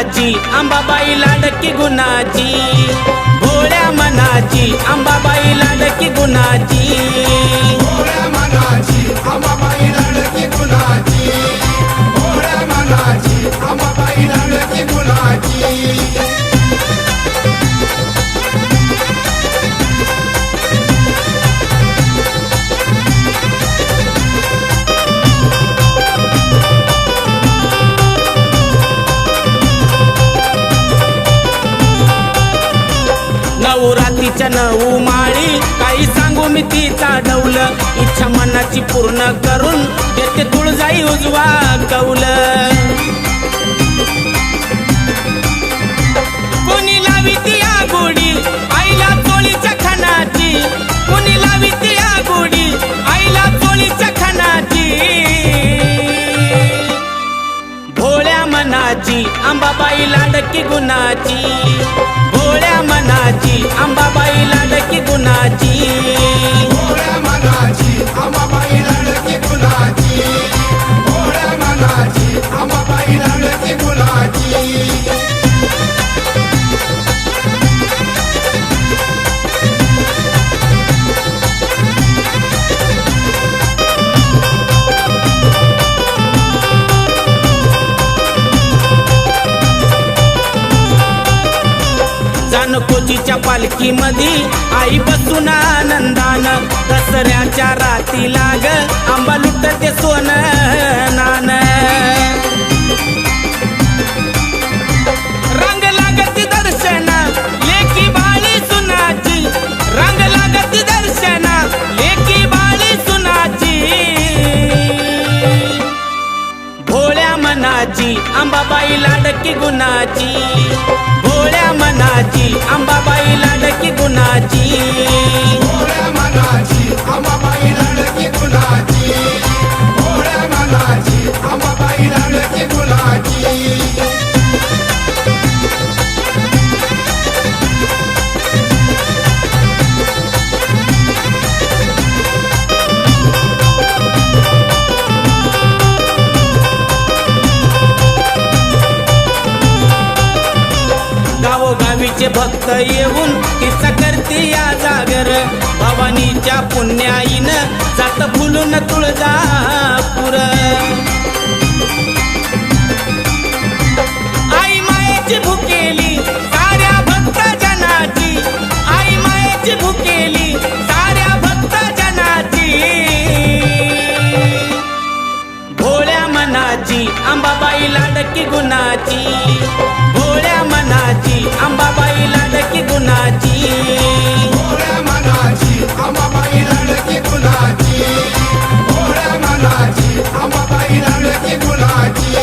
मनाची अंबाबाई लाडकी गुणाची, भोळ्या मनाची अंबाबाई लाडकी गुणाची, भोळ्या मनाची अंबाबाई लाडकी गुणाची, भोळ्या मनाची अंबाबाई लाडकी गुणाची। नऊ रात्रीच्या नऊ माळी काही सांगू मी तिचा डौल, इच्छा मनाची पूर्ण करून देते तुळजाई उजवा कौल। कोणी लावी ती आगोडी आईला चोळीच्या खानाची, कोणी लावी ती आगोडी आईला चोळीच्या खानाची, भोळ्या मनाची अंबाबाई लाडकी गुणाची, भोळ्या मनाची अंबाबाई लाडकी गुणाची, भोळ्या मनाची अंबाबाई लाडकी गुणाची, भोळ्या मनाची अंबाबाई लाडकी गुणाची। जानकोजीच्या पालखीमध्ये आई बसून आनंदान, दसऱ्याच्या राती लाग आंबा लुटते सोन नान। रंग लागती दर्शन लेकी बाळी सुनाची, रंग लागती दर्शन लेकी बाळी सुनाची, भोळ्या मनाची अंबाबाई लाडकी गुणाची, भोळ्या मनाची अंबाबाई लाडकी गुणाची, भोळ्या मनाची अंबाबाई लाडकी गुणाची, भोळ्या मनाची अंबाबाई लाडकी गुणाची। गावोगावीचे भक्त येऊन किस्सा करते या जागर, भवानीच्या पुण्याईनं जात फुलून तुळजापूर। आई मायेची भुकेली साऱ्या भक्त जनाची, आई मायेची भुकेली साऱ्या भक्त जनाची, भोळ्या मनाची अंबाबाई लाडकी गुणाची, भोळ्या मनाची अंबाबाई लाडकी गुणाची, भोळ्या मनाची अंबाबाई लाडकी गुणाची, भोळ्या मनाची अंबाबाई लाडकी गुणाची।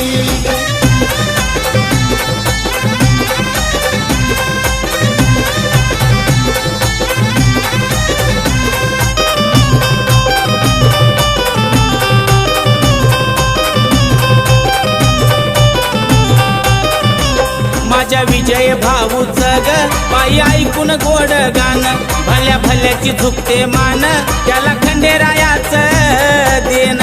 माझ्या विजय भाऊचं ग पायी ऐकून गोड गाण, भल्या भल्याची झुकते मान त्याला खंडेरायाचं देण।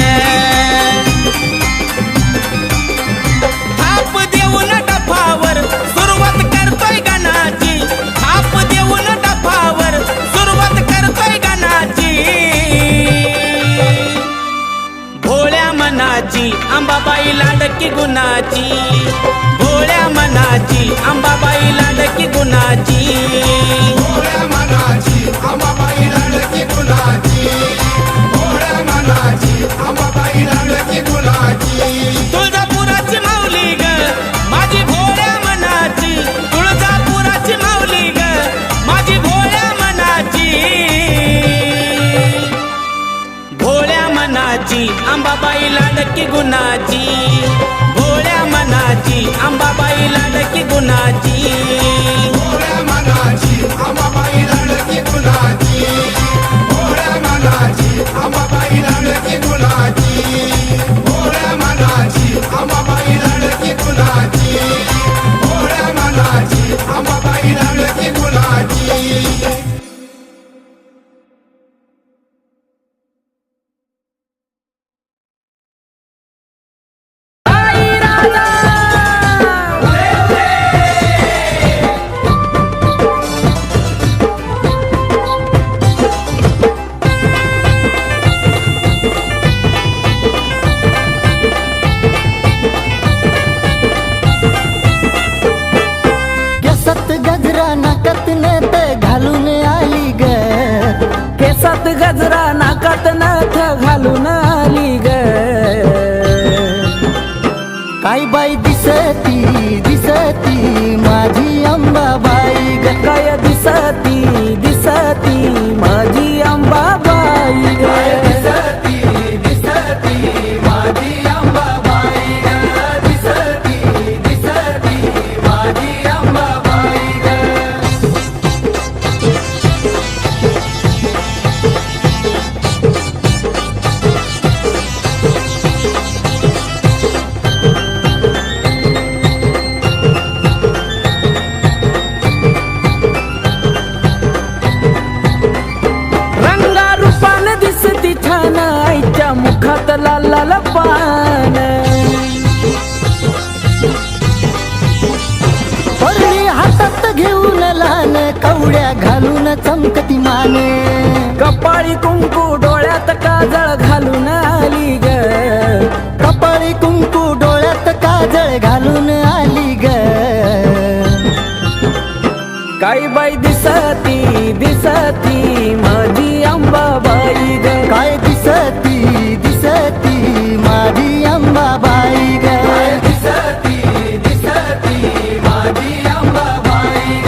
थाप देऊन डफावर सुरुवात करतोय गाण्याची, थाप देऊन डफावर सुरुवात करतोय गाण्याची, भोळ्या मनाची अंबाबाई लाडकी गुणाची, भोळ्या मनाची अंबाबाई लाडकी गुणाची, भोळ्या मनाची अंबाबाई लाडकी गुणाची, भोळ्या मनाची अंबाबाई लाडकी गुणाची। तुळजापुराची माऊली ग माझी भोळ्या मनाची, तुळजापुराची माऊली ग माझी भोळ्या मनाची, भोळ्या मनाची अंबाबाई लाडकी गुणाची, भोळ्या मनाची अंबाबाई लाडकी गुणाची, भोळ्या मनाची गजरा नाकात नथ घालून आली ग काय बाई दिसती दिसती माझी अंबाबाई ग काय दिसती दिसती माझी अंबाबाई ग दिसती दिसती माझी अंबाबाई ग दिसती दिसती माझी अंबाबाई ग रंगारूपान दिसती छान आईच्या मुखात लाल लाल पान परळी हातात घेऊन लहान कवड्या घालून चमकती माने कपाळी कुंकू डोळ्यात काजळ घालून आली ग कपाळी कुंकू डोळ्यात काजळ घालून आली ग काय बाई दिसती दिसती माझी अंबाबाई ग काय दिसती दिसती माझी अंबाबाई ग दिसती दिसती माझी अंबाबाई ग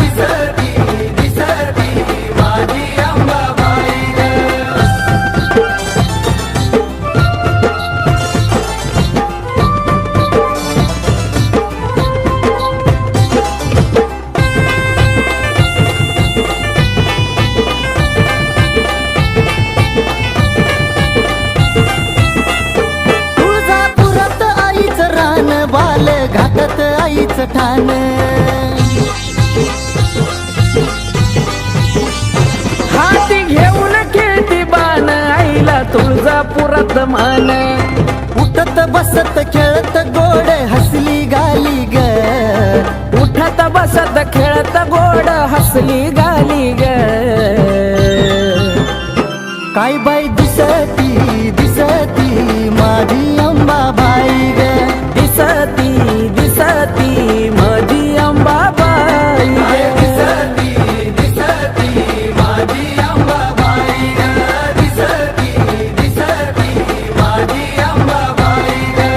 दिसती दिसती माझी अंबाबाई ग तुळजापुरात आईचं रान बाल घाटात आईचं ठाण हाती घेऊन खेळती बाण आईला तुळजापुरात मान उठत बसत खेळत गोड हसली गाली ग उठत बसत खेळत गोड हसली गाली ग काय बाई दिसती दिसती माझी अंबाबाई ग दिसती दिसती माझी अंबाबाई ग दिसती दिसती माझी अंबाबाई ग दिसती दिसती माझी अंबाबाई ग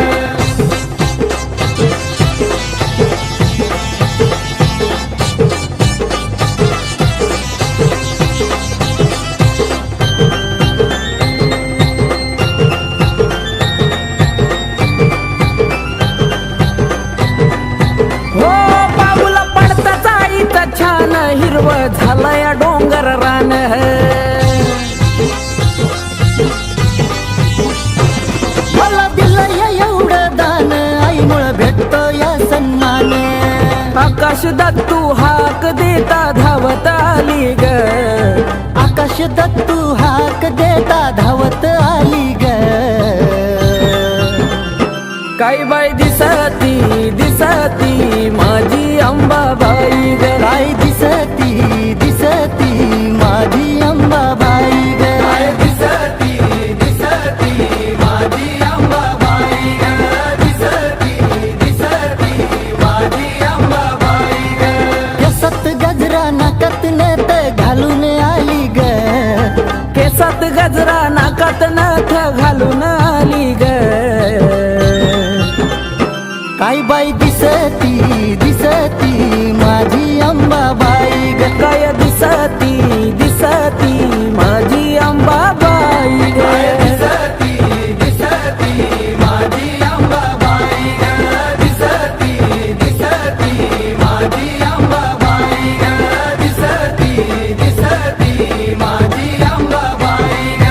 हो पाऊला पडताच आईचा छान हिरव झालंय डोंगर रान मला दिलं एवढं दान आईमुळं भेटतो या सन्मान आकाश दत्तू हाक देता धावत आली ग आकाश दत्तू हाक देता धावत आली ग काय बाई दिसती दिसती माझी अंबाबाई ग काय दिसती दिसती माझी अंबाबाई ग दिसती दिसती माझी अंबाबाई ग दिसती दिसती माझी अंबाबाई ग केसात गजरा नाकात नथ घालून आली ग केसात गजरा नाकात नथ घालून आली ग काय बाई दिसती दिसती माझी अंबाबाई ग काय दिसती दिसती माझी अंबाबाई ग दिसती दिसती माझी अंबाबाई ग दिसती दिसती माझी अंबाबाई ग दिसती दिसती माझी अंबाबाई ग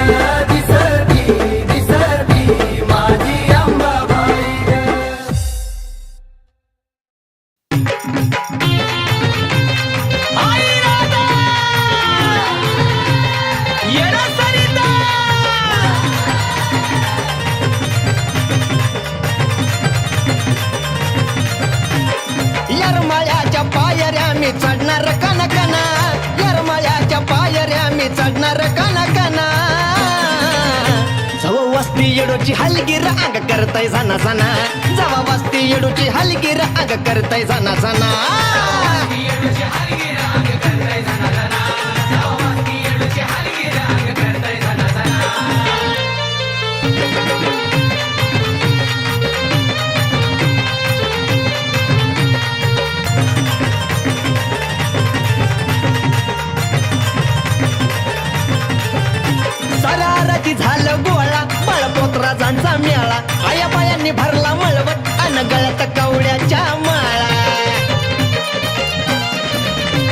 दिसती दिसती माझी अंबाबाई ग यरमाळ्याच्या पायऱ्या मी चढणार कनकना यरमाळ्याच्या पायऱ्या मी चढणार कनकना जव वस्ती येडोची हलगीर अंग करताय सना सना जवा वस्ती येडोची हलगीर अंग करताय सना सना येडूची हलगीर अंग करताय सना सना, वस्ती येडूची हलगीर अंग मेळा आया बायांनी भरला मळवट अन गळ्यात कवड्याच्या माळा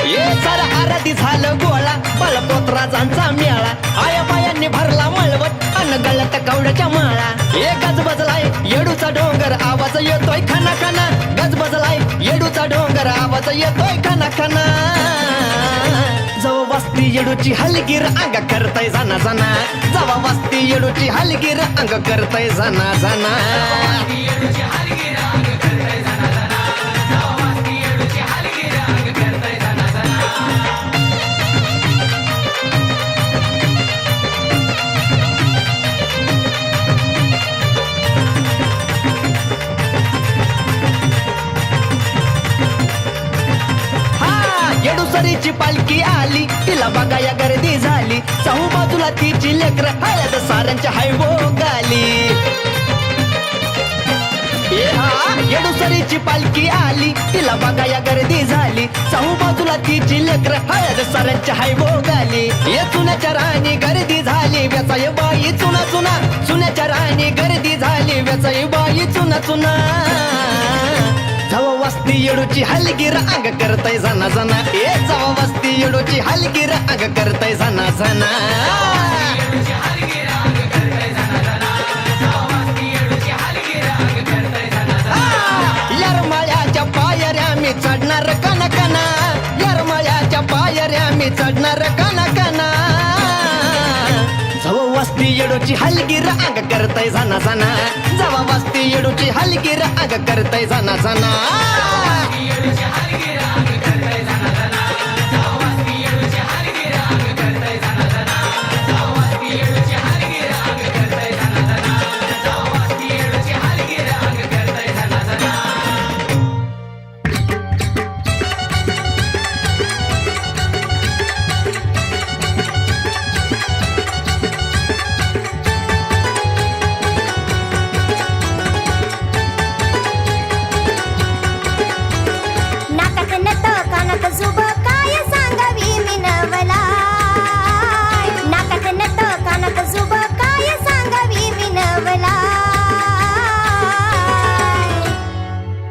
ये सारा आराधी झालं गोळा बालपोत्राजांचा मेळा आया बायांनी भरला मळवट अन गळ्यात कवड्याच्या माळा एक गजबजलाय येडूचा डोंगर आवाज येतोय खाना खाना गजबजलाय येडूचा डोंगर आवाज येतोय खाना खाना जवा वस्ती येडूची हलगीर अंग करताय जाना जाना जवा वस्ती येडूची हलगीर अंग करताय जाना जाना येडूसरीची पालखी आली तिला बघाया गर्दी झाली चहू बाजूला तिची लेकर हळद साऱ्यांच्या हायवो गाली येडूसरीची पालखी आली तिला बघाया गर्दी झाली चहू बाजूला तिची लेकर हळद साऱ्यांच्या हायवो गाली ये चुन्याच्या राणी गर्दी झाली व्यसाय बाई चुना चुना चुन्याच्या राणी गर्दी झाली व्यसाय बाई चुना चुना जवा वस्ती येडूची हलगीर अंग करताय जाना जाना ए जवा वस्ती येडूची हलगीर अंग करताय जाना जाना यरमाळ्याच्या पायऱ्या मी चढणार कना कना यरमाळ्याच्या पायऱ्या मी चढणार कना कना जवा वस्ती येडूची हलगीर अंग करताय जाना जाना जवा वस्ती येडूची हलगीर अंग करताय जाना जाना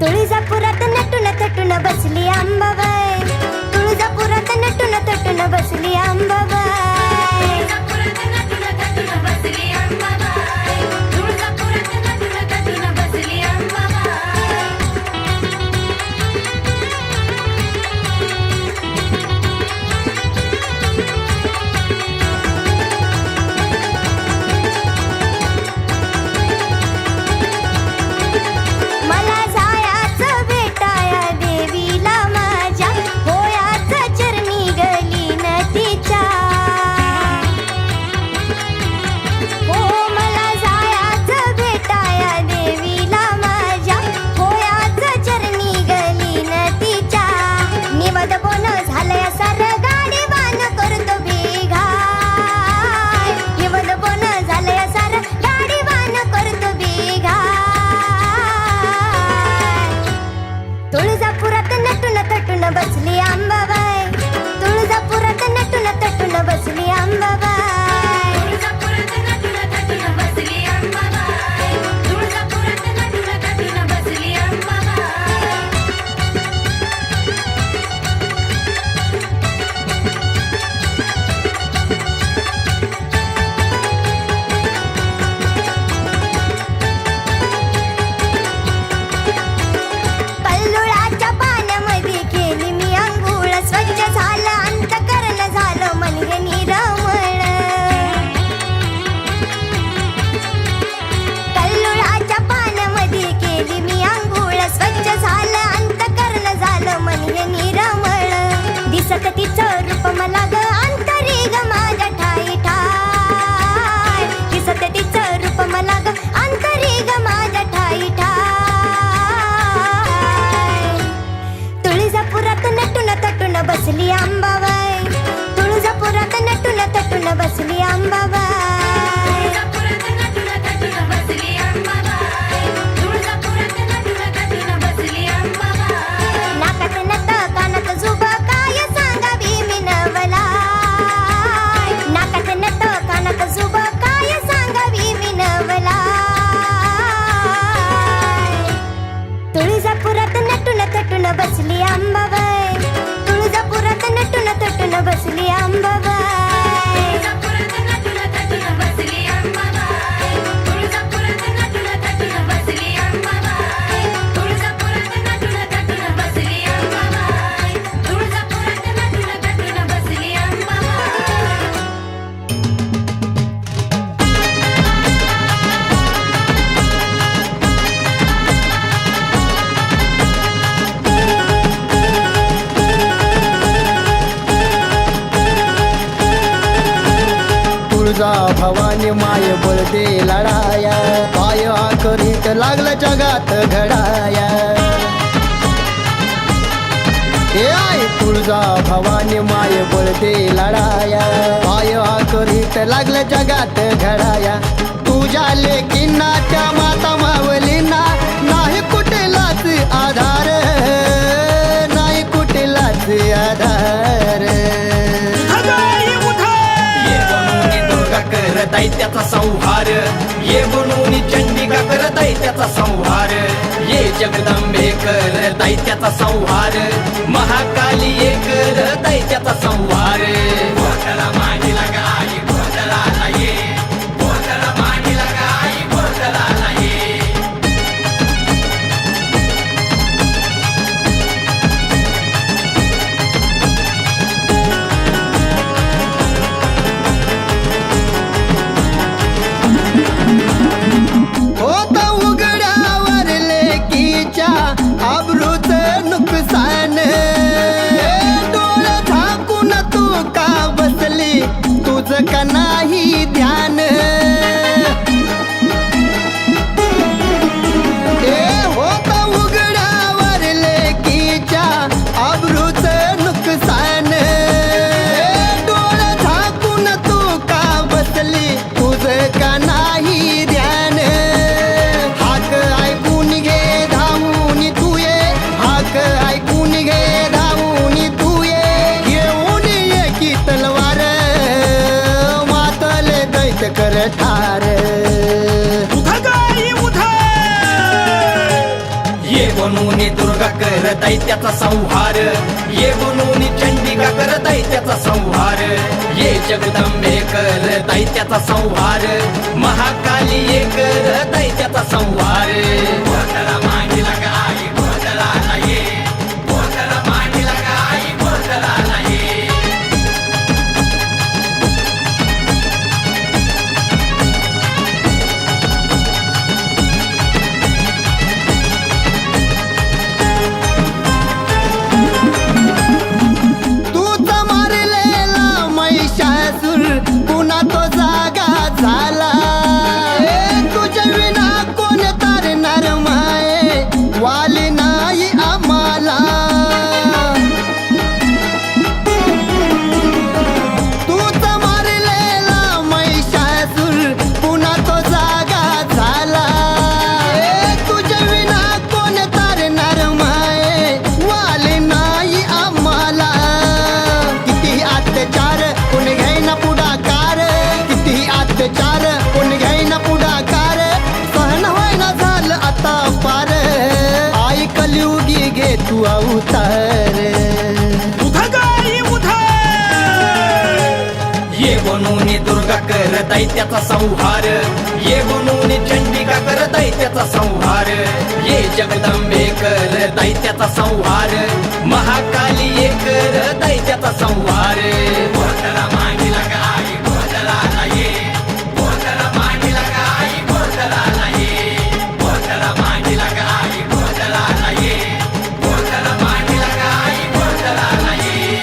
तुळजापुरात नटून थटून बसली अंबाबाई तुळजापुरात नटून थटून बसली अंबाबाई तुळजापुरात नटून थटून बसली अंबाबाई तुळजापुरात नटून थटून बसली अंबाबाई मला जायाचं भेटाया देवीला माझ्या होयाचं चरणी गली न तिच्या हो मला जायाचं भेटाया देवीला माझ्या होयाचं चरणी गली न तिच्या निवद बोन झालंय सर गाडी वान करतो बेघाय निवद बोन झालंय सर गाडी वान करतो बेघाय तुळजापुरात नटून थटून बसली अंबाबाई तुळजापुरात नटून थटून बसली अंबाबाई तुळजापुरात नटून थटून बसली अंबाबाई तुळजापुरात नटून थटून बसली अंबाबाई कल्लुळाच्या पाण्यामध्ये केली मी अंघोळ स्वच्छ झालं अंतकरण झालं म्हणजे निरमळ कल्लुळाच्या पाण्यामध्ये केली मी अंघोळ स्वच्छ झालं अंतकरण झालं म्हणजे निरमळ दिसत तिचं रूप मला ग अंतरी ग माझ्या ठाई ठाय दिसत तिचं रूप मला ग अंतरी ग माझ्या ठाई ठाय तुळजापुरात नटून थटून बसली अंबाबाई तुळजापुरात नटून थटून बसली अंबाबाई तुळजापुरात नटून थटून बसली अंबाबाई तुळजापुरात नटून थटून बसली अंबाबाई नाकात नथ कानात जुब काय सांगावी मी नवलाय नाकात नथ कानात जुब काय सांगावी मी नवलाय बसली अंबाबाई तुळजापुरात नटून थटून बसली अंबाबाई तुळजा भवानी माय बळदे लढाया पाय करीत लागलं जगात घडाया हे आई तुळजा भवानी माय बळदे लढाया पाय करीत लागलं जगात घडाया तुझ्या लेकींना त्या माता मावलींना नाही कुठलाच आधार नाही कुठलाच आधार करताय त्याचा संहार ये बनवून चंडिका करताय त्याचा संहार ये जगदंबे करताय त्याचा संहार महाकाली ये करताय त्याचा संहार गोठला मांडीला गाई गोठला ये गोठला मांडीला गाई गोठला ये होत उघड्यावर लेकीच्या आबरूच नुकसान डोळं झाकून तू का बसली तुझं का नाही ध्यान होत उघड्यावर लेकीच्या आबरूच नुकसान डोळं झाकून तू का बसली तुझं का नाही ध्यान हाक ऐकून घे धावून तू ये हाक ऐकून घे धावून तू ये घेऊन ये की तलवार मातले दैत कर ठार ये बनवून दुर्गा करताय त्याचा संहार ये बनवून चंडिका करताय त्याचा संहार ये जगदंबे करताय त्याचा संहार महाकाली ये करताय त्याचा संहार गोठला मांडीला गाई गोठला ये गोठला मांडीला गाई गोठला ये तूच मारलेला महिषासूर पुन्हा तो जागा झाला तुझ्या विना कोण तारणार माये वाली नाही आम्हाला तूच मारलेला महिषासूर पुन्हा तो जागा झाला तुझ्या विना कोण तारणार माये वाली नाही आम्हाला किती अत्याचार कोण घ्यायना पुढाकार किती अत्याचार कोण घ्यायना पुढाकार सहन व्हायना झालं आता पार आई कलियुगी घे तू अवतार ये बनवून दुर्गा करताय त्याचा संहार ये बनवून चंडिका करताय त्याचा संहार ये जगदंबे करताय त्याचा संहार महाकाली ये करताय त्याचा संहार गोठला मांडीला गाई गोठला ये गोठला मांडीला गाई गोठला ये गोठला मांडीला गाई गोठला ये गोठला मांडीला गाई गोठला ये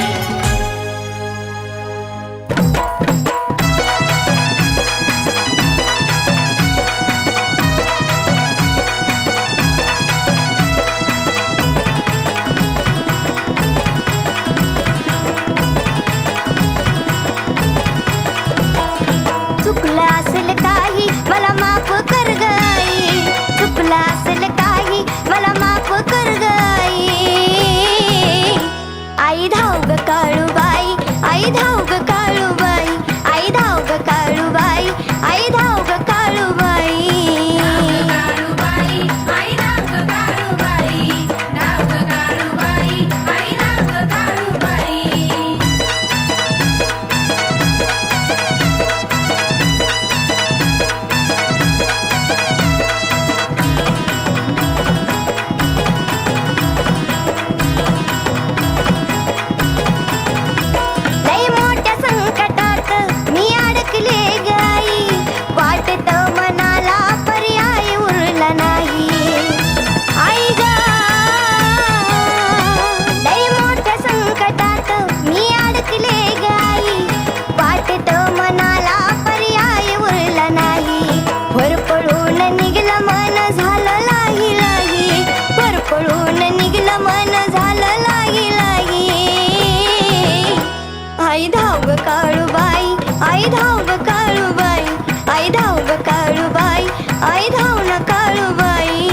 निघलं मन झालं लागी लागी आई धाव ग काळूबाई आई धाव ग काळूबाई आई धाव ग काळूबाई आई धाव न काळूबाई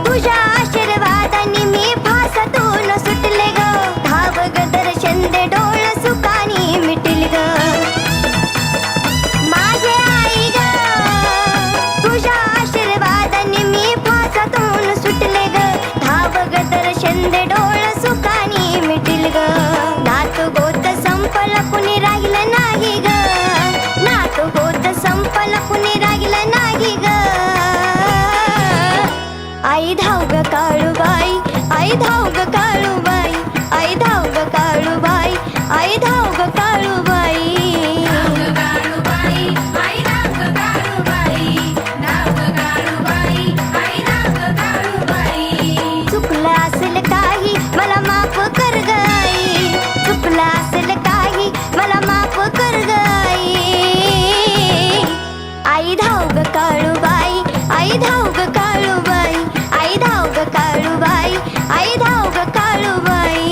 तुझ्या आशीर्वादाने मी फासातून सुटले ग धाव ग दर्शन दे डोळ सुखानी मिटिल ग माझे आई ग तुझ्या आशीर्वादाने मी फासातून सुटले ग धाव ग दर्शन दे डोळ सुखानी मिटिल ग नात गोत संपल कुणी राहिलं नाही ग नात गोत संपल कुणी राहिलं नाही ग आई धाव ग काळूबाई आई धाव ग काळूबाई आई धाव ग काळूबाई आई धाव ग काळूबाई चुकलं असेल काही मला माफ कर ग आई चुकलं असेल काही मला माफ कर ग आई धाव ग काळूबाई आई धाव ग काळूबाई आई धाव ग काळूबाई आई धाव ग काळूबाई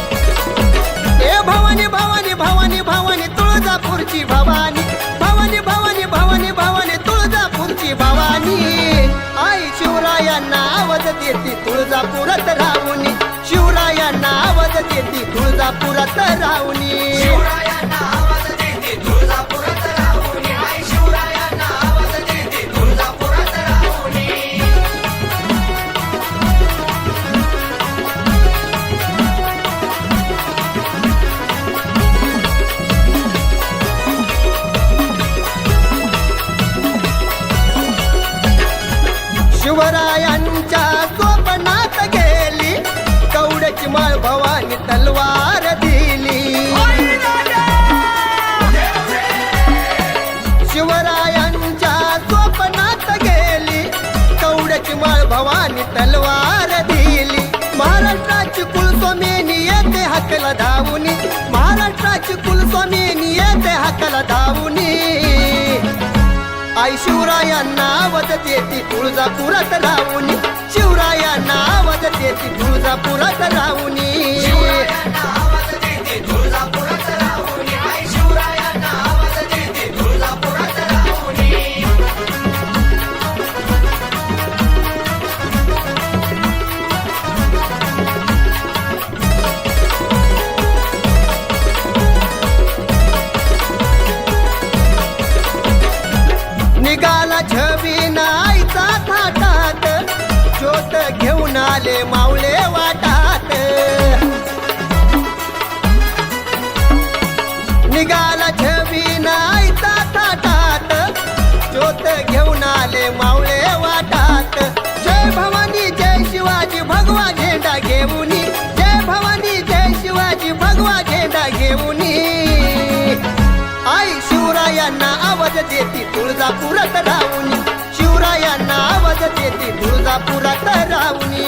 ए भवानी भवानी भवानी भवानी तुळजापूरची भवानी भवानी भवानी भवानी भवानी तुळजापूरची भवानी आई शिवरायांना आवाज देती तुळजापुरात राहुनी शिवरायांना आवाज देती तुळजापुरात राहुनी शिवरायांच्या स्वप्नात गेली कवड्याची माळ भवानी तलवार दिली शिवरायांच्या स्वप्नात गेली कवड्याची माळ भवानी तलवार दिली महाराष्ट्राची कुलस्वामिनी येते हकला धावुनी महाराष्ट्राची कुलस्वामिनी येते हकला धावुनी आई शिवरायांना आवाज देती तुळजापुरात राहुनी शिवरायांना आवाज देती तुळजापुरात राहुनी निघाला छबीना आईचा थाटात ज्योत घेऊन आले मावळे वाटात निघाला छबीना आईचा थाटात ज्योत घेऊन आले मावळे वाटात जय भवानी जय शिवाजी भगवा झेंडा घेऊनी जय भवानी जय शिवाजी भगवा झेंडा घेऊनी आई शिवरायांना आवाज देती तुळजापुरात राहुनी शिवरायांना आवाज देती तुळजापुरात राहुनी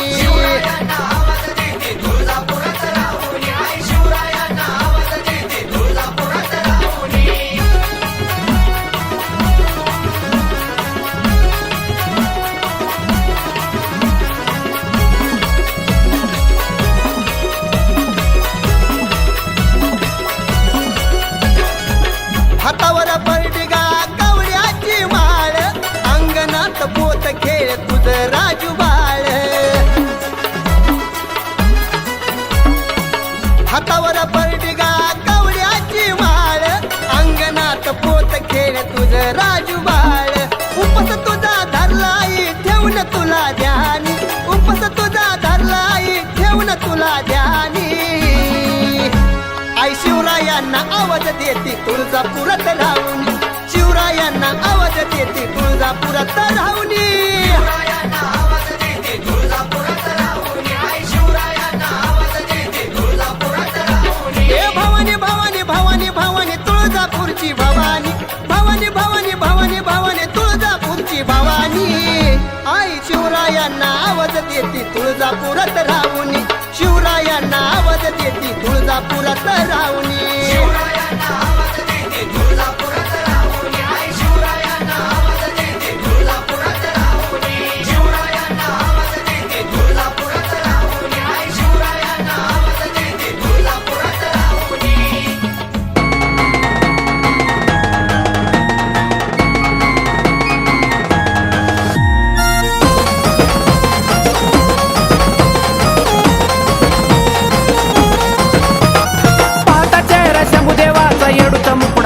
हातावर परडिगा कवड्याची माळ अंगणात पोत खेळ तुझ राजू बाळ आई शिवरायांना आवाज देते तुळजापुरात राहून शिवरायांना आवाज देते तुळजापुरात राहून हे भवानी भवानी भवानी भवानी तुळजापूरची भवानी भवानी भवानी भवानी भवानी तुळजापूरची भवानी आई शिवरायांना आवाज देते तुळजापुरात राहून शिवरायांना आवाज देते तुळजापुरात राहून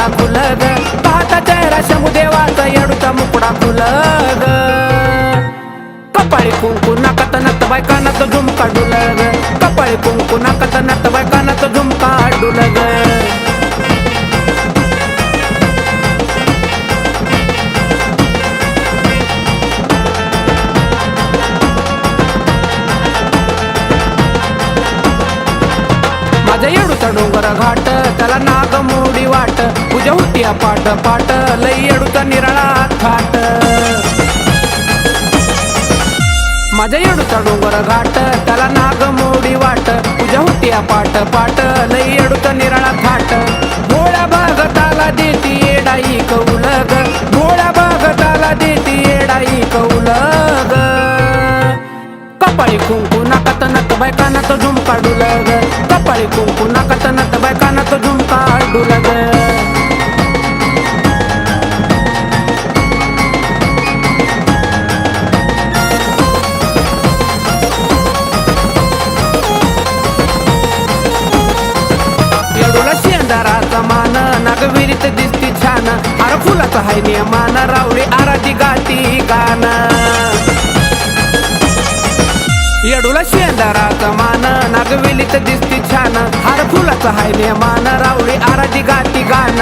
पाहता चेहरा शंभूदेवाचा येडूचा मुकडा खुलग कपाळी कुंकू नाकात नत बायकानात झुमका डुलग कपाळी कुंकू नाकात नत बायकानात झुमका डुलग माझ्या येडूचा डोंगर घाट त्याला नाग मोडी वाट पूजा होती पाठ पाठ लई येडूचा निराळा थाट माझ्या येडूचा डोंगर घाट त्याला नाग मोडी वाट पूजा होती पाठ पाठ लई येडूचा निराळा थाट भोळ्या भागताला देती येडाई कौलग भोळ्या भागताला देती येडाई कौलग कपाळी कुंकू नाकात नत बायकानात झुमका डुलग कपाळी कुंकू नाकात नत बायकानात झुमका डुलग येडूला शेंदाराचा मान नागविरीत दिसती छान हार फुलाचा हाय नियमान रावळी आराधी गाती गाण येडूला शेंदाराचा मान नागवेलीत दिसती छान हार फुलाचा हाय मान रावळी आराधी गाती गाण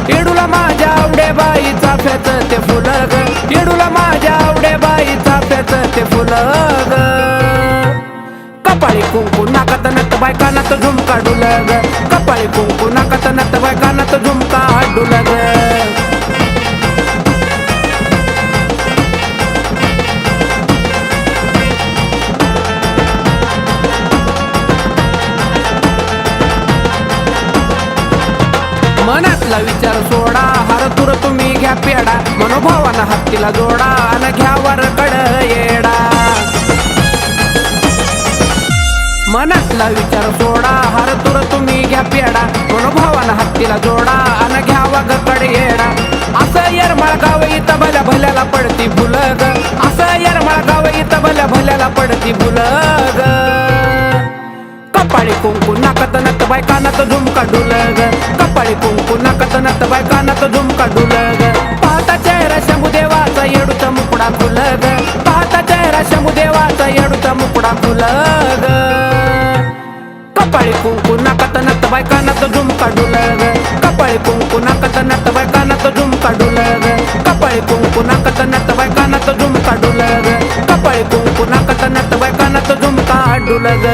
येडूला माझ्या आवडे बाईचा फेच ते फुलग येडूला माझ्या आवडे बाईचा फेच ते फुलग कपाळी कुंकू नाकात नत बायकानात झुमका डुलग कपाळी कुंकू नाकात नत बायकानात झुमका डुलग मनातला विचार सोडा हार तुर तुम्ही घ्या पेडा मनोभावानं हत्तीला जोडा अन घ्या वर कड येडा मनातला विचार सोडा हार तुर तुम्ही घ्या पेडा मनोभावानं हत्तीला जोडा अन घ्या वग कड येडा असं येरमाळ गाव इथं भल्या भल्याला पडती भुलग असं येरमाळ गाव इथं भल्या भल्याला पडती भुलग कपाळी कुंकू नाकात नत बायकानात झुमका डुलग कपाळी कुंकू नाकात नत बायकानात झुमका डुलग पाहता चेहरा शंभूदेवाचा येडूचा मुकडा खुलग पाहता चेहरा शंभूदेवाचा येडूचा मुकडा खुलग कपाळी कुंकू नाकात नत बायकानात झुमका डुलग कपाळी कुंकू नाकात नत बायकानात झुमका डुलग कपाळी कुंकू नाकात नत बायकानात झुमका डुलग कपाळी कुंकू नाकात नत बायकानात झुमका डुलग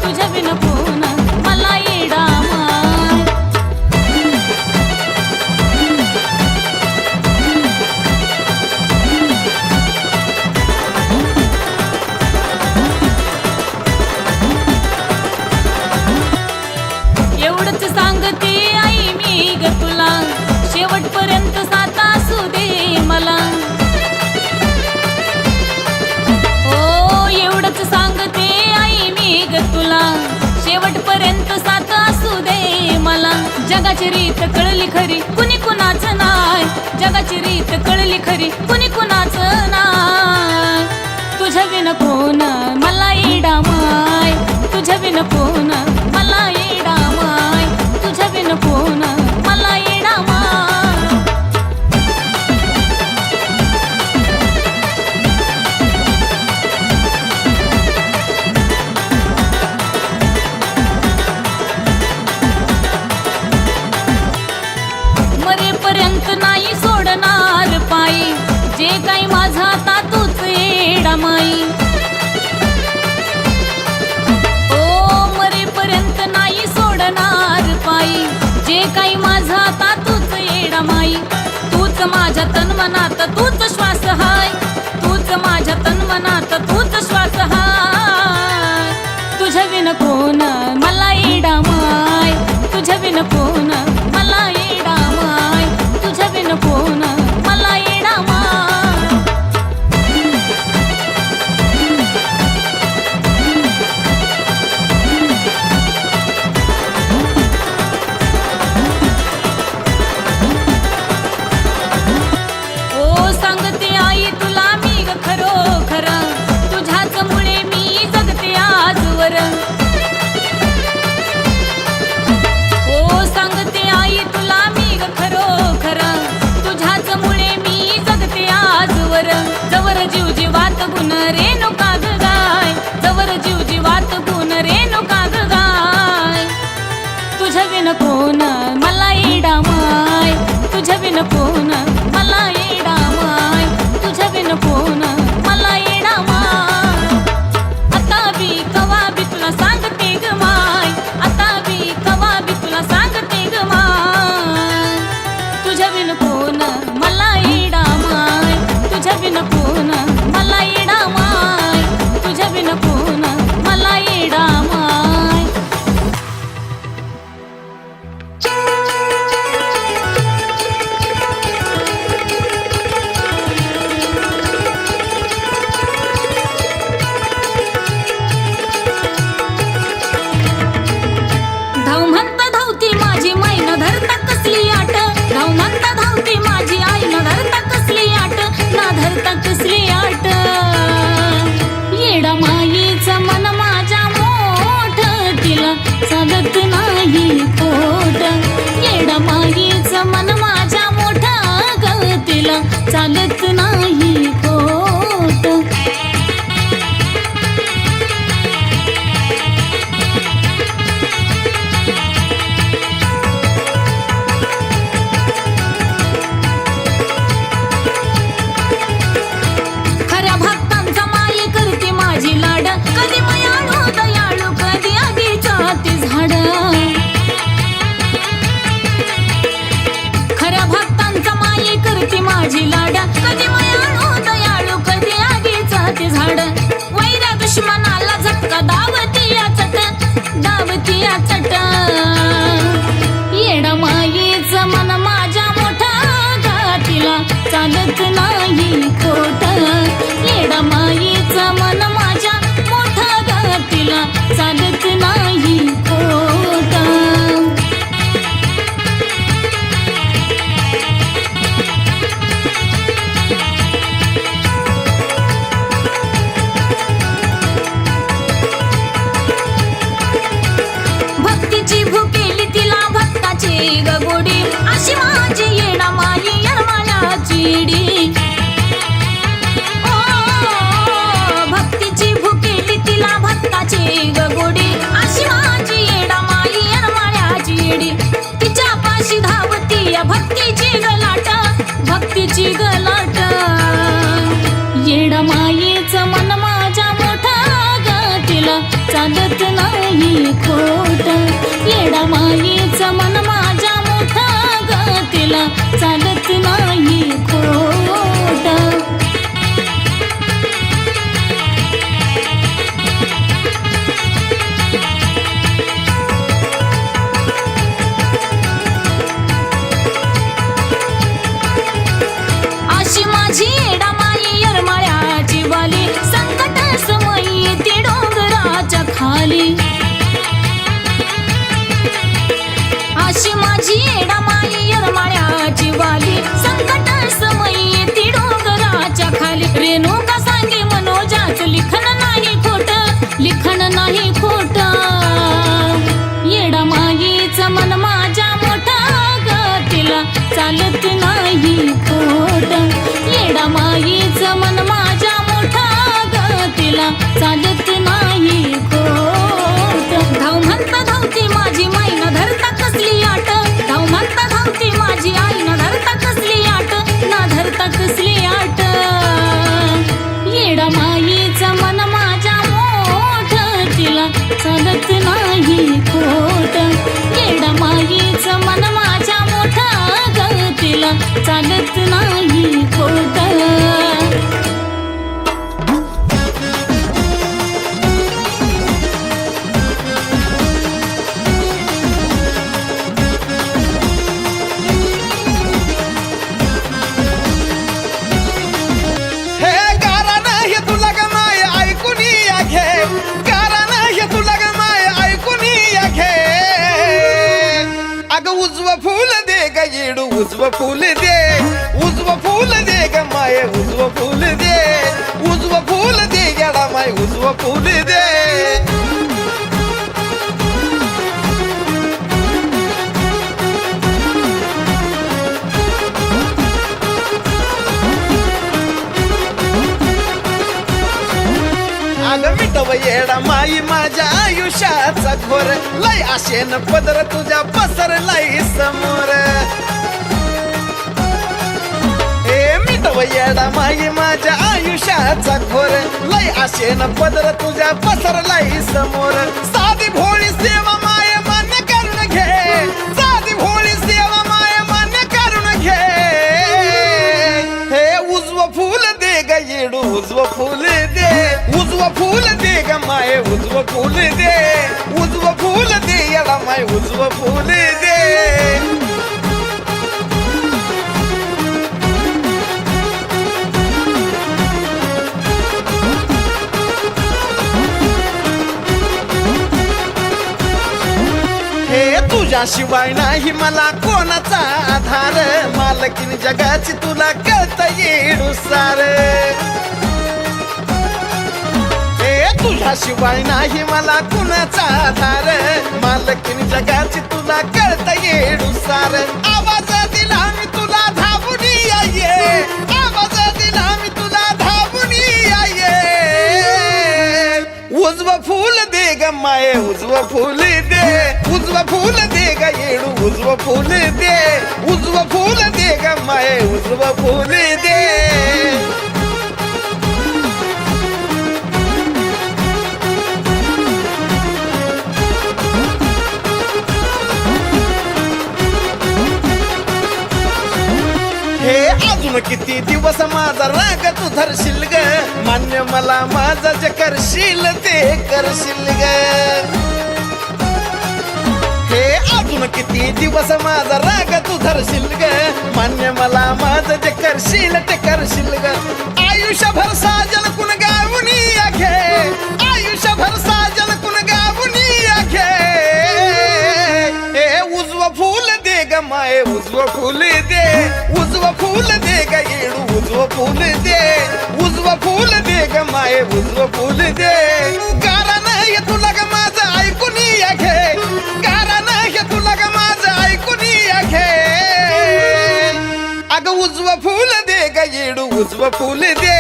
तुझ्या बिन कोण मला येडा जगाची रीत कळली खरी कुणी कुणाचं नाय, जगाची रीत कळली खरी कुणी कुणाचं नाय. तुझ्या विन कोण मला येडा माय, तुझ्या विन कोण मला येडा माय, तुझ्या विन कोण मला येडा माय. मरेपर्यंत नाही सोडणार पायी, जे काही माझा आता तूच येडा माई. ओ मरेपर्यंत नाही सोडणार पायी, जे काही माझा आता तूच येडा माई. तूच माझ्या तन्मनात तूच श्वास हाय, तूच माझ्या तन्मनात तूच श्वास हाय. तुझ्या विन कोण मला येडा माय, तुझ्या विन कोण मला येडा माय, तुझ्या विन कोण मला येडा माय. ओ सांगते आई तुला मी ग खरोखर, तुझ्याच मुळे मी जगते आजवर. ओ सांगते आई तुला मी ग खरोखर, तुझ्याच मुळे मी जगते आजवर. जवर जीव जीवात गुण रेणुका ग गाय, जवर जीव जीवात गुण रेणुका ग गाय. तुझ्या विन कोण मला येडा माय, तुझ्या विन कोण मला येडा माय, तुझ्या विन कोण मला येडा माय. आता बी कवा बी तुला सांगते ग माय, आता बी कवा बी तुला सांगते ग माय. तुझ्या विन कोण मला येडा माय, तुझ्या विन कोण मला येडा माय, तुझ्या विन कोण मला येडा माय. धाव म्हणता धावती माझी माई न धरता कसली आट, धाव म्हणता धावती माझी आई न धरता कसली आट, ना धरता कसली आट. येडा माईचं मन माझ्या मोठ, तिला चालत नाही पोट. येडा माईचं मन माझ्या मोठ ग, तिला चालत नाही पोट. खऱ्या भक्तांचा माये करते माझी लाड, कधी मयाळू दयाळू कधी आधीच्या ती झाड. खऱ्या भक्तांचा माये करते माझी लाड, कधी मयाळू दयाळू कधी आधीच्या ती झाड. वैऱ्या दुश्मनाला झटका दावती या चट, दावती या चट. येडा मायेचं मन माझ्या मोठा गा, तिला चालत नाही खोट. येडा मायेचं मन माझ्या मोठा गा, तिला चालत नाही खोट. भक्तीची भुकेली तिला भक्ताची ग गोडी, अशी माझी येडा माई येडमाळ्याची डी. भक्तीची भुकेली तिला भक्ताची ग गोडी, अशी माझी येडा माई येडमाळ्याची डी. तिच्या पाशी धावती या भक्तीची गलाट, भक्तीची गलाट. येडा माईचं मन माझ्या मोठा ग, तिला चालत नाही खोट. येडा माईचं मन माझ्या मोठा ग, तिला चालत नाही खोट. अशी माझी येडा माई येरमाळ्याची वाली, संकट समयी ती डोंगराच्या खाली. नाही खोट येडा माईचं मन माझ्या मोठा ग तिला चालत नाही खोट येडा माईचं मन माझ्या मोठा ग तिला चालत नाही खोट धाव म्हणता धावती माझी माई न धरता कसली आट धाव म्हणता धावती माझी आई न धरता कसली आट ना धरता कसली आट येडा माईचं मन माझ्या मोठ तिला चालत नाही खोट येडा माईचं मन माझ्या मोठा ग तिला चालत नाही खोट हे गारानं हे तुला ग माय ऐकून या घे गारानं हे तुला ग माय ऐकून या घे अग उजव फूल दे ग येडू उजव फूल दे उजव फूल दे ग माय उजव फूल दे उजव फूल दे गेडा माय उजव फूल दे अग मिटव येडा माई माझ्या आयुष्याचा घोर लय आशेन पदर तुझ्या पसरलाय समोर ए मिटव येडा माई माझ्या आयुष्याचा घोर लय आशेन पदर तुझ्या पसरलाय समोर साधी भोळी सेवा माय मान्य करून घे साधी भोळी सेवा माय मान्य करून घे हे उजव फूल दे ग येडू उजव फूल दे उजव फूल दे ग माय उजव फूल दे उजव फूल दे येडा माय उजव फूल दे हे तुझ्याशिवाय नाही मला कोणाचा आधार मालकीन जगाची तुला कळत येडू सार तुझ्याशिवाय नाही मला कुणाचा आधार मालकीन जगाची तुला कळत येडू सार आवाज दिला मी तुला धावून ये आवाज दिला मी तुला धावून ये उजव फूल दे ग माये उजव फूल दे उजव फूल दे ग येडू उजव फूल दे उजव फूल दे ग माये उजव फूल दे हे अजून किती दिवस माझा राग तू धरशील ग मान्य मला माझा जे करशील ते करशील ग हे अजून किती दिवस माझा राग तू धरशील ग मान्य मला माझं जे करशील ते करशील ग आयुष्यभर साजन कुण गावून या घे आयुष्यभर साजन कुण गावून या घे हे उजव फूल दे ग माये उजव फूल दे उजव फूल दे ग येडू उजव फूल दे उजव फूल दे ग माये उजव फूल दे गारानं हे तुला ग माझं ऐकून या घे गारानं हे तुला ग माझं ऐकून या घे अग उजव फूल दे ग येडू उजव फूल दे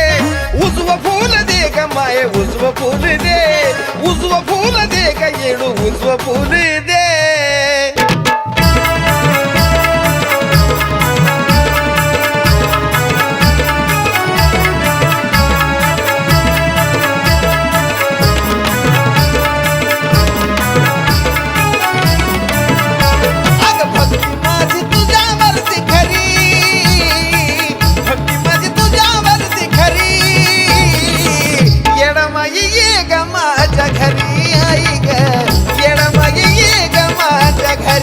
उजव फूल दे ग माये उजव फूल दे उजव फूल दे ग येडू उजव फूल दे घरी आई ग येडा मागे ये ग माझ्या घरी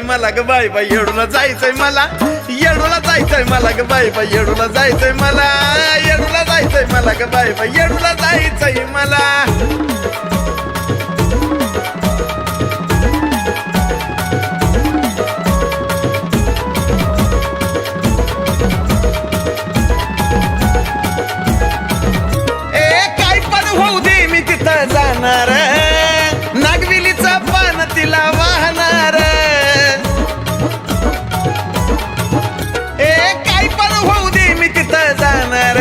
मला ग बाई बाई येडूला जायचंय मला येडूला जायचंय मला ग बाई बाई येडूला जायचंय मला येडूला जायचंय मला ग बाई बाई येडूला जायचंय मला जाणार नागविलीचा पान तिला वाहणार काय पण होऊ दे मी तिथं जाणार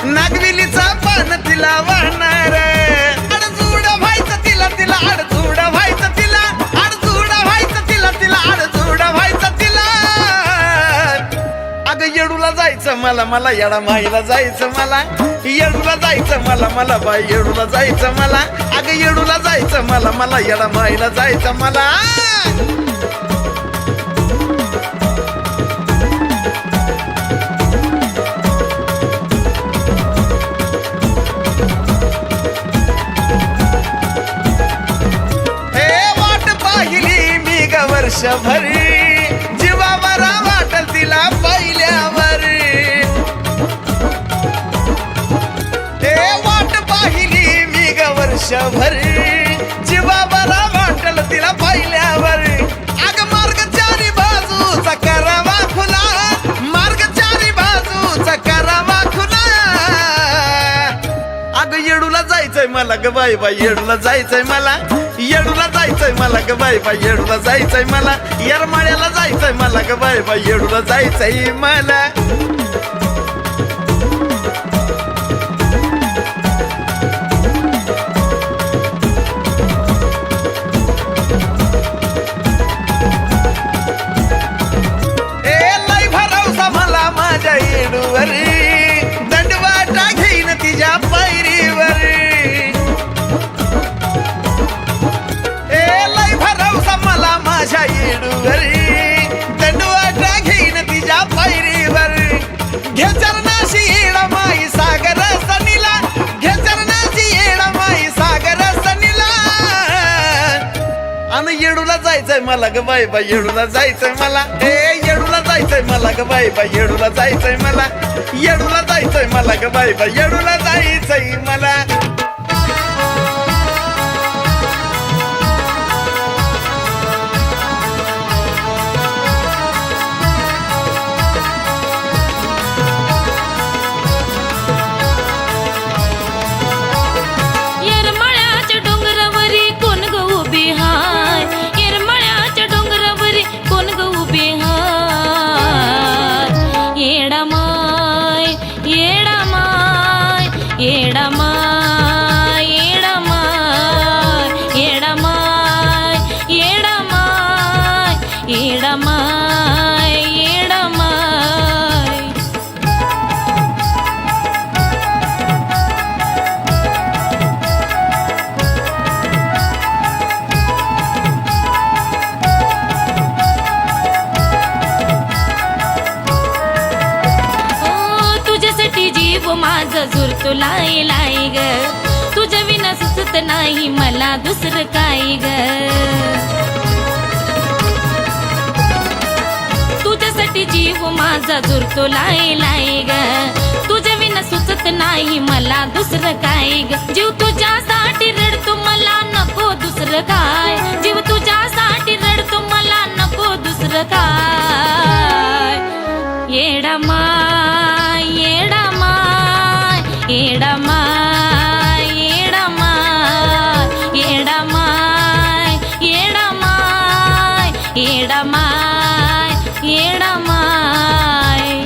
नागविलीचा पान तिला वाहणार अडचूड व्हायचं तिला तिला अडचूड व्हायचं तिला अडचूड व्हायचं तिला तिला अडचूड व्हायचं तिला अगं येडूला जायचं मला मला येडा माईला जायचं मला येडूला जायचं मला मला बाई येडूला जायचं मला अगं येडूला जायचं मला मला येडा माईला जायचं मला हे वाट पाहिली मी ग वर्षभरी जीवावर वाटल तिला पहिल्यावर वर्षभर जीवाबरा वाटल तिला पाहिल्यावर अग मार्ग चारी बाजूचा करावा खुला मार्ग चारी बाजूचा करावा खुला अग येडूला जायचंय मला ग बाई बाई येडूला जायचंय मला येडूला जायचंय मला ग बाई बाई येडूला जायचंय मला येरमाळ्याला जायचंय मला ग बाई बाई येडूला जायचंय मला दंडवाटा घेईन तिच्या पैरीवर लय भरवसा मला माझ्या येडूवर दंडवाटा घेईन तिच्या पैरीवर घे चरणाशी येडा माई सागर सनीला घे चरणाशी येडा माई सागर सनीला आणि येडूला जायचंय मला ग बाई बाई येडूला जायचंय मला येडूला जायचंय मला ग बाई बाई येडूला जायचंय मला येडूला जायचंय मला ग बाई बाई येडूला जायचंय मला येरमाळ्याच्या डोंगरावरी कोण ग उभी हाय येरमाळ्याच्या डोंगरावरी कोण ग उभी हाय येडा माय येडा माय येडा माय येडा माय येडा माय येडा माय येडा माय येडा माय तुझ्यासाठी जीव माझा झुरतो लाई लाई ग तुझ्या विना सुचत नाही मला दुसरं काय ग तुझ्यासाठी जीव माझा झुरतो लाई लाई ग तुझ्या विना सुचत नाही मला दुसरं काय ग जीव तुझ्यासाठी रडतो मला नको दुसरं काय जीव तुझ्यासाठी रडतो मला नको दुसरं काय येडा माय येडा माय येडा माय येडा माय येडा माय येडा माय येडा माय येडा माय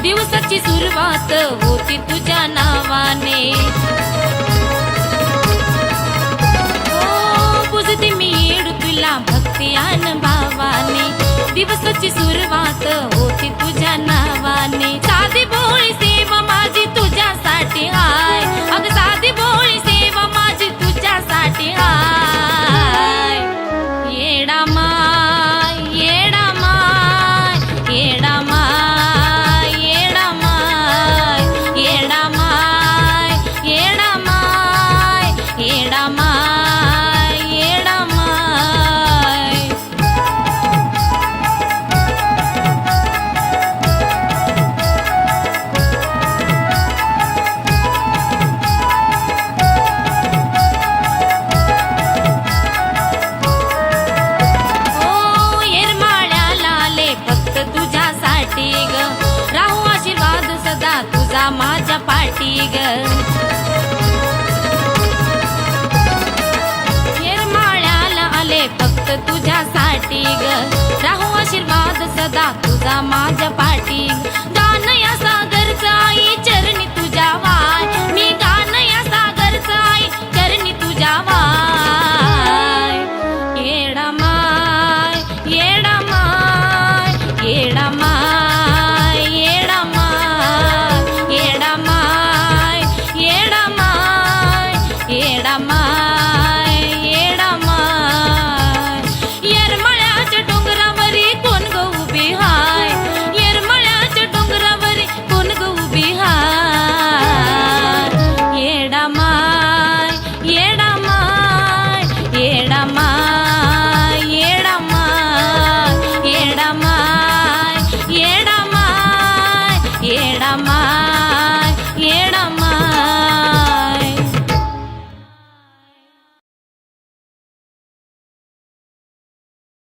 दिवसाची सुरुवात होती तुझ्या नावाने पुजते मी येडू तुला भक्ती आन भावाने दिवसाची सुरुवात होती तुझ्या नावाने साधी भोळी सेवा माझी तुझ्यासाठी हाय अग साधी भोळी सेवा माझी तुझ्यासाठी सदा तुझा माझ्या पाठी ग येरमाळ्याला आले फक्त तुझ्यासाठी ग राहू आशीर्वाद सदा तुझा माझ्या पाठी दान या सागरच